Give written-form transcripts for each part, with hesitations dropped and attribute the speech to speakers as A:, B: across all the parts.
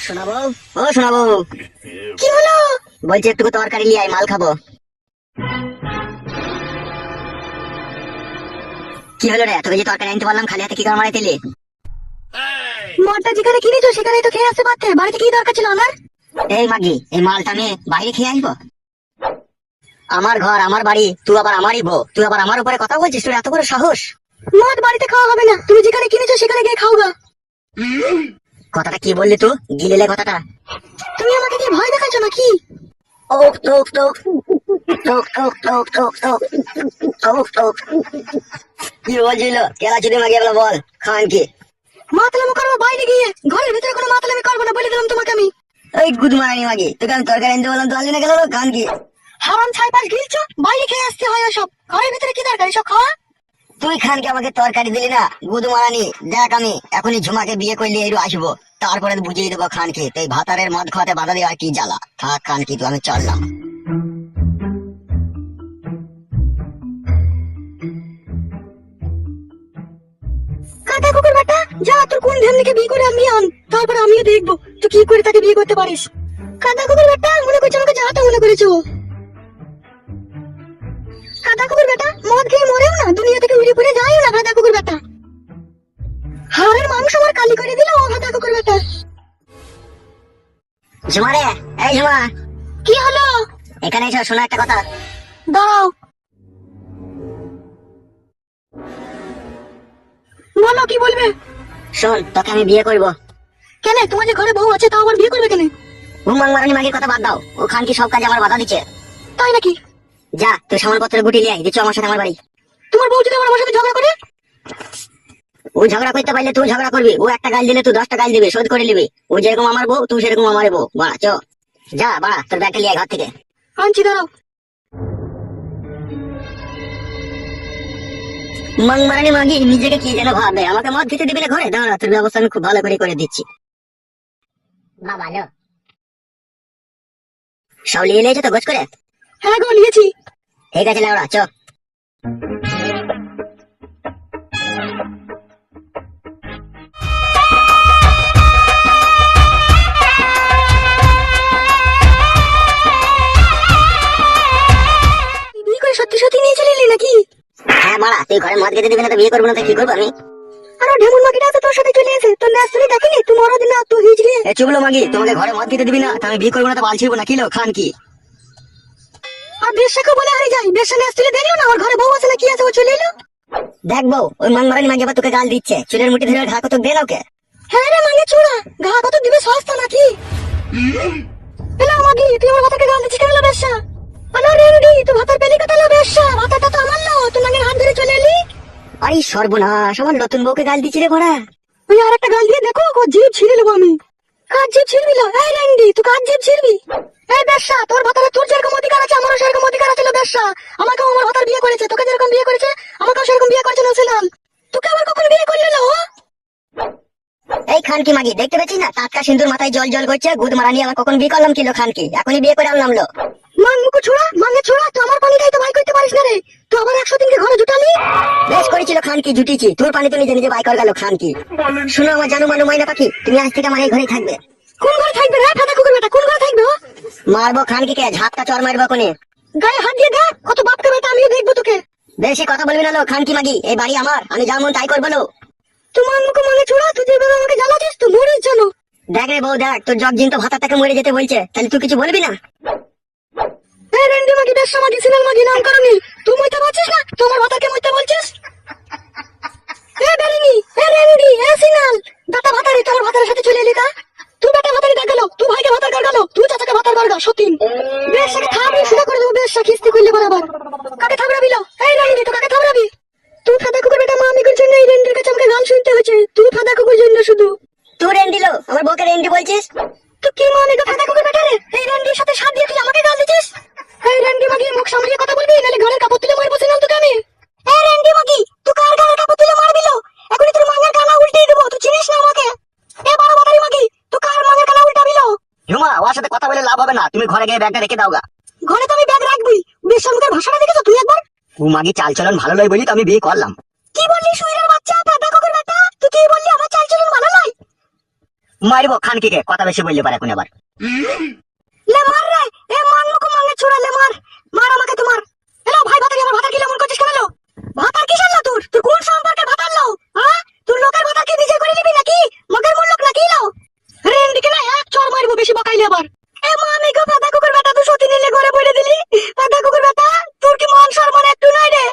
A: শোনাবো? ও শোনাবো,
B: কি হলো?
A: বলছি একটু তরকারি নিয়ে আয়, মাল খাবো। কি হলো রে, তোকে যে তরকারি আনতে বললাম খালি হাতে কি করে মারাই দিলি?
B: মদটা যেখানে কিনেছো সেখানে তো খেয়ে আসতে পারতে, বাড়িতে কি দরকার ছিল আমার?
A: এই মাগি, এই মালটা আমি বাইরে খেয়ে আসবো? আমার ঘর, আমার বাড়ি, তুই আবার আমারই বউ, তুই আবার আমার উপরে কথা বলছিস? তোর এত বড় সাহস?
B: মদ বাড়িতে খাওয়া হবে না, তুমি যেখানে কিনেছো সেখানে গিয়ে খাওগা।
A: কথাটা কি বললি তুই? গিলেলে কথাটা?
B: তুমি আমাকে কি ভয় দেখাচ্ছ নাকি?
A: ওক টোক টোক টোক টোক টোক টোক টোক টোক টোক। কি বলছিল? কেলা চুরি মাগি এগুলো বল। খান কি?
B: মাতলামি করবো বাইরে গিয়ে, ঘরের ভিতরে কোনো মাতলামি করবো না বলে দিলাম তোমাকে আমি।
A: ওই গুদমারানি মাগি, তোকে আমি তরকারি আনতে বললাম, তো আনলি না কেন? খান কি?
B: হারাম ছাই পাশ গিলছো, বাইরে খেয়ে আসতে হয় ওসব, ঘরের ভিতরে কি দরকার এসব খাওয়া?
A: তুই খানকে আমাকে তরকারি দিলি না? গুদমারানি, দেখ আমি এখনই ঝুমাকে বিয়ে করলে এরু আসবো, তারপরে বুঝিয়ে দেবো খানকে তুই ভাতারের মদ খাওয়াতে বাধা দেওয়া কি জ্বালা। থাক খানকি, তুই আমি চললাম।
B: কাকা কুকুর বেটা, যা তোর কোন ঢেমনিকে বিয়ে করে আমি আন, তারপর আমিও দেখবো তুই কি করে তাকে বিয়ে করতে পারিস। কাকা কুকুর বেটা, মনে করছো আমাকে যা তা মনে করেছো? কাদা কুকুর বেটা, মদ খেয়ে মরেও না, দুনিয়া থেকে উড়ে পড়ে যায়ও না কাদা কুকুর বেটা। হাড়ের মাংস আমার কালি করে দিল ও কাদা কুকুর বেটা।
A: ঝুমা রে, এই ঝুমা,
B: কি হলো?
A: এখানে এসো, শোনো একটা কথা।
B: দাঁড়াও, বলো কি বলবে?
A: শোন, তোকে আমি বিয়ে করবো।
B: কেন, তোমার যে ঘরে বউ আছে তাও আবার বিয়ে করবে কেন?
A: ঘুমাং মারানি মাগির কথা বাদ দাও, ও খানকি সব কাজে আমার বাধা দিচ্ছে।
B: তাই নাকি?
A: যা, তুই সামানপত্র গুটি লিয়ে আয়, দিচ্ছ আমার সাথে আমার বাড়ি।
B: তোমার বউ যদি আমার সাথে ঝগড়া করে?
A: ও ঝগড়া করতে পারলে তুই ঝগড়া করবি, ও একটা গাল দিলে তুই 10টা গাল দিবি, শোধ করে নিবি। ও যেরকম আমার বউ, তুই সেরকম আমার বউ। বাড়া চ, যা বাড়া, তোর ব্যাগটা লিয়ে আয় ঘর থেকে।
B: আনছি, দাঁড়াও।
A: মাং মারানি মাগি নিজেকে কি যেন ভাবে, আমাকে মদ খেতে দিবি না ঘরে? দাঁড়া, তোর ব্যবস্থা আমি খুব ভালো করে দিচ্ছি। বাবা লো, সব লিয়ে নিয়েছো তো গোছ করে?
B: হ্যাঁ গো, নিয়েছি।
A: ঠিক আছে লাউড়া, চ।
B: বিয়ে করে সত্যি সত্যি নিয়ে চলে এলি নাকি?
A: হ্যাঁ মারা, তুই ঘরে মদ খেতে দিবি না তো বিয়ে করবো না, তো কি করবো আমি?
B: আরো ঢেমুন মাগিটা আছে তোর সাথে চলে এসে, তোর ন্যাস তুলি দেখিনি, তুই মরো দিন না তুই হিজড়ি।
A: এ চুগলো মাগি, তোমাকে ঘরে মদ খেতে দিবি না তো আমি বিয়ে করবো না, তো বালছিবো না, কিলো খান কি?
B: আর বেশ্যাকে বলে হারিয়ে যাই, বেশ্যা ন্যাস তুলি দেখলো না, ওর ঘরে বউ আছে না কি আছে, ও চলে এলো।
A: দেখবো ওই মাং মারানি মাগি আবার তোকে গাল দিচ্ছে, চুলের মুঠি ধরে ঘা কত দে না ওকে।
B: হ্যাঁ রে মাঙ্গে চূড়া, ঘা কত দিবে সস্তা নাকি? এলা মাগি, তুই আমার ভাতাকে গাল দিচ্ছিস কেন বেশ্যা? আলো রেন্ডি, তুই ভাতার পেলি কথা লো বেশ্যা, ভাতাটা তো আমার লো, তুই নাঙ্গের হাত ধরে চলে এলি।
A: আরে সর্বনাশ, আমার নতুন বউকে গাল দিচ্ছি রে ঘোড়া।
B: ওই আর একটা গাল দিয়ে দেখো, ও জিভ ছিঁড়ে নেবো আমি। কার জিভ ছিঁড়বি লো? এই রেন্ডি, তুই কার জিভ ছিঁড়বি? এই বেশ্যা, তোর ভাতারে তোর যেরকম অধিকার আছে আমারও সেরকম অধিকার আছে লো বেশ্যা। আমাকেও আমার ভাতার বিয়ে করেছে, তোকে যেরকম বিয়ে করেছে আমাকেও সেরকম বিয়ে করেছে নছিলাম। তোকে আবার কখন বিয়ে করলি লো?
A: এই খান কি মাগি, দেখতে পেয়েছিস না টাটকা সিন্দুর মাথায় জল জল করছে? গুদ মারানি, আমার কখন বিয়ে করলাম কিলো খান কি, এখনই বিয়ে করে আনলাম লো।
B: মাঙ্গু ছোড়া, মাঙ্গে ছোড়া, তুই আমার পানি খাই তো ভাই করতে পারিস না রে, তুই আবার 100 দিনকে ঘরে জুটালি।
A: বেশ করেছিল খান কি, জুটিছি, তোর পানি তো নিজে নিজে বাই কর গেল খান কি। শুনো আমার জানু মানু মাইনা পাখি, তুমি আজ থেকে আমার এই ঘরেই থাকবে।
B: কোন ঘরে থাকবে রে ফাটা কুকুর বেটা, কোন ঘরে থাকবে ও?
A: মারবো খান কি কে, ঝাপটা চর মারবো কোনে।
B: গায়ে হাত দিয়ে দেখ, কত বাপকে বেটা, আমিও দেখবো তোকে।
A: বেশি কথা বলবি না লো খান কি মাগি, এই বাড়ি আমার, আমি যা মন তাই করবো লো।
B: তোমার মুখে মাঙ্গে ছোড়া, তুই যেভাবে আমাকে জ্বালাচ্ছিস তুই মরিস জানো।
A: দেখ রে বউ দেখ, তোর জগ জিন তো ভাতা থেকে মরে যেতে বলছে, তাহলে তুই কিছু বলবি না?
B: এই রেন্ডি মাগি, বেশ্যা মাগি, সিনাল মাগি নাম করনি, তুই মইতে পারছিস না, তোমার ভাতাকে মইতে বলছিস? এ বেরিনি, এ রেন্ডি, এ সিনাল, বেটা ভাতারি তোমার ভাতারের সাথে চলে এলি তা? তুই বেটা ভাতারি দেখ গেল, তুই ভাইকে ভাতার কর গেল, তুই চাচাকে ভাতার কর গা, সতীন। বেশ্যাকে থাবড়ি সুদা করে দেবো, বেশ্যা খিস্তি করলে বরাবর। কাকে থাবড়াবি লো? এই রেন্ডি, তুই কাকে থাবড়াবি? তুই ফাদা কুকুর বেটা, মা আমি করছি না, এই রেন্ডির কাছে আমাকে গাল শুনতে হয়েছে, তুই ফাদা কুকুর জন্য শুধু।
A: তুই রেন্ডি লো, আমার বউকে রেন্ডি বলছিস?
B: তুই কি মানে গো ফাদা কুকুর বেটা রে, এই রেন্ডির সাথে সাথ দিয়ে তুই আমাকে গাল দিছিস? এই রেন্ডি মাগি, মুখ সামলিয়ে কথা বলবি, নালে ঘরের কাপড় তুলে মারবো সিনাল তোকে আমি। এই রেন্ডি মাগি, তুই কার ঘরের কাপড় তুলে মারবি লো? এখনই তোর মাঙ্গের কানা উল্টিয়ে দেবো, তুই চিনিস না আমাকে। এ বড় বাতারি মাগি, তুই কার মাঙ্গের কানা উল্টাবি লো?
A: ঝুমা, ওর সাথে কথা বলে লাভ হবে না, তুমি ঘরে গিয়ে ব্যাগটা রেখে দাও গা।
B: ঘরে তো আমি ব্যাগ রাখবি, বেশ্যা ভাষাটা দেখেছো তুই একবার?
A: ও মাগি চাল চলন ভালো লয় বলি তো আমি বিয়ে করলাম।
B: কি বললি শুইরের বাচ্চা, ফাদা কুকুর বেটা, তুই কি বললি আমার চাল চলন ভালো নয়?
A: মারবো খানকিকে, কথা বেশি বললে পারে এখন আবার।
B: লে মার রে, এ মার মুখ মাঙ্গে ছুড়া, লে মার, মার আমাকে তোমার। এলো ভাই ভাতারি, আমার ভাতার কি এমন করছিস কেন? লো ভাতার কিসের লো তোর? তুই কোন সম্পর্কে ভাতার লো? হ্যাঁ, তুই লোকের ভাতার কি নিজে করে নিবি নাকি? মগের মূল লোক নাকি লো? রেন্ডিকে না এক চড় মারবো বেশি বকাইলে আবার। এ মামি গো, পাতা কুকুর বেটা, তুই সত্যি নিলে ঘরে বইরে দিলি। পাতা কুকুর বেটা, তোর কি মান সম্মান একটু নাই রে?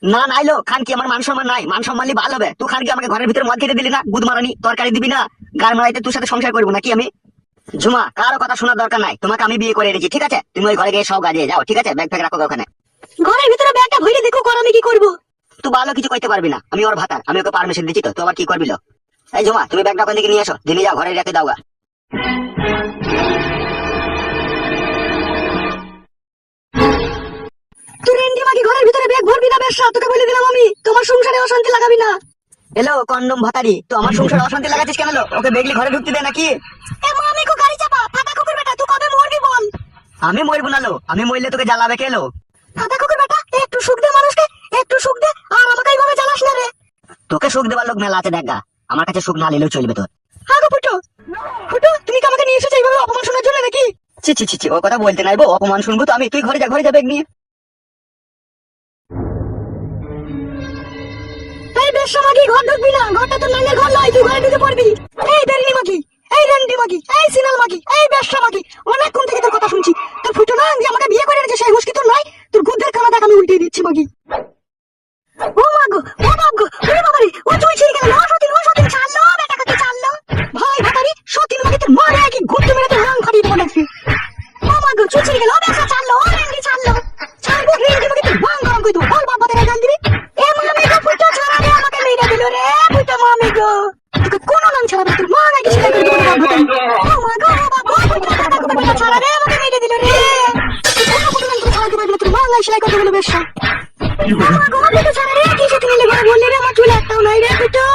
A: না নাইলো খানকি, আমার মান সম্মান নাই, মান সম্মানই ভালো হবে। তুই খানকি আমাকে ঘরের ভিতরে মদ খেতে দিলি না, গুদ মারানি, তরকারি দিবি না, গার মারাইতে তোর সাথে সংসার করবো নাকি আমি? ঝুমা, কারো কথা শোনার দরকার নাই, তোমাকে আমি বিয়ে করে এনেছি, ঠিক আছে? তুমি ওই ঘরে গিয়ে সব গাজিয়ে যাও, ঠিক আছে? ব্যাগ ফ্যাগ রাখো ওখানে।
B: ঘরের ভিতরে ব্যাগটা ভরে দেখো, কর আমি কি করবো?
A: তুই ভালো কিছু কইতে পারবি না, আমি ওর ভাতার, আমি ওকে পারমিশন দিচ্ছি, তো তুই আবার কি করবি লো? এই ঝুমা, তুমি ব্যাগটা ওখান থেকে নিয়ে আসো, দিনে যাও ঘরে রেখে দাও গা।
B: তুই রেন্ডি মাগি ঘরের ভিতরে ব্যাগ ভরবি না বেশা, তোকে বলে দিলাম আমি, তোমার সংসারে অশান্তি লাগাবি না।
A: এলো কন্ডম ভাতারি, তো আমার সংসারে অশান্তি লাগাচ্ছিস কেন লো? ওকে বেগলি ঘরে ঢুকতে দে নাকি?
B: এ মামি কো গাড়ি চাপা, পাতা কুকুর বেটা, তুই কবে মরবি বল?
A: আমি মরবো না লো, আমি মরলে তোকে জ্বালাবে কে লো?
B: পাতা কুকুর বেটা, একটু সুখ দে মানুষকে, একটু সুখ দে, আর আমাকে এইভাবে জ্বালাস না রে।
A: তোকে সুখ দেবার লোক মেলা আছে দেখা, আমার কাছে সুখ না নিলেও চলবে তোর।
B: হ্যাঁ গো ফুটো, ফুটো তুমি কি আমাকে নিয়ে এসেছো এইভাবে অপমান শোনার জন্য নাকি?
A: ছি ছি ছি ছি, ও কথা বলতে নাইবো, অপমান শুনবো তো আমি। তুই ঘরে যা, ঘরে যা ব্যাগ নিয়ে।
B: এই বেশা মাগি, ঘর ঢুকবি না, ঘরটা তো নাঙ্গের ঘর নয়, তুই ঘরে ঢুকে পড়বি। এই বেরিনি মাগি, এই রেন্ডি মাগি, এই সিনাল মাগি, এই বেশা মাগি, অনেকক্ষণ থেকে তোর কথা শুনছি। তোর ফুটো না যে আমাকে বিয়ে করে এনেছে, সেই হুঁশকি তোর নাই? তোর গুদ্ধের খানা দেখ আমি উল্টিয়ে দিচ্ছি মাগি। ও মাগো, ও বাবগো, ও বাবারে, ও চুল ছিঁড়ে গেল, ও সতীন ছাড়লো, বেটাকে কি ছাড়লো? ভাই ভাতারি, সতীন মাগি তোর মারে কি গুদ্ধ মেরে তোর রাং ফাটিয়ে দেবো নাকি? ও মাগো, চুল ছিঁড়ে গেল, ও বেশা ছাড়লো, ও রেন্ডি ছাড়লো, ছাড়বো রেন্ডি মাগি তোর রাং গরম করে দেবো, বল বাপ ভাতারে গাল দিবি। এ মামি গো, ফুটো ছাড়া রে, আমাকে মেরে দিল রে, ফুটো মামি গো, তোকে কোনো নাম ছাড়াবে, তোর মা নাকি সেলাই করে দেবো বাপ ভাতারি। ও মাগো, ও বাবা, ফুটো ছাড়া রে, আমাকে মেরে দিল রে, কোনো ফুটো নাম ছাড়াতে পারবি না, তোর মা নাই সেলাই করতে গেল বেশা। আমার ঘর থেকে ছাড়া রে, কি সেদিন এলে ঘরে বললি রে, আমার চুল একটাও নাই রে ফুটো।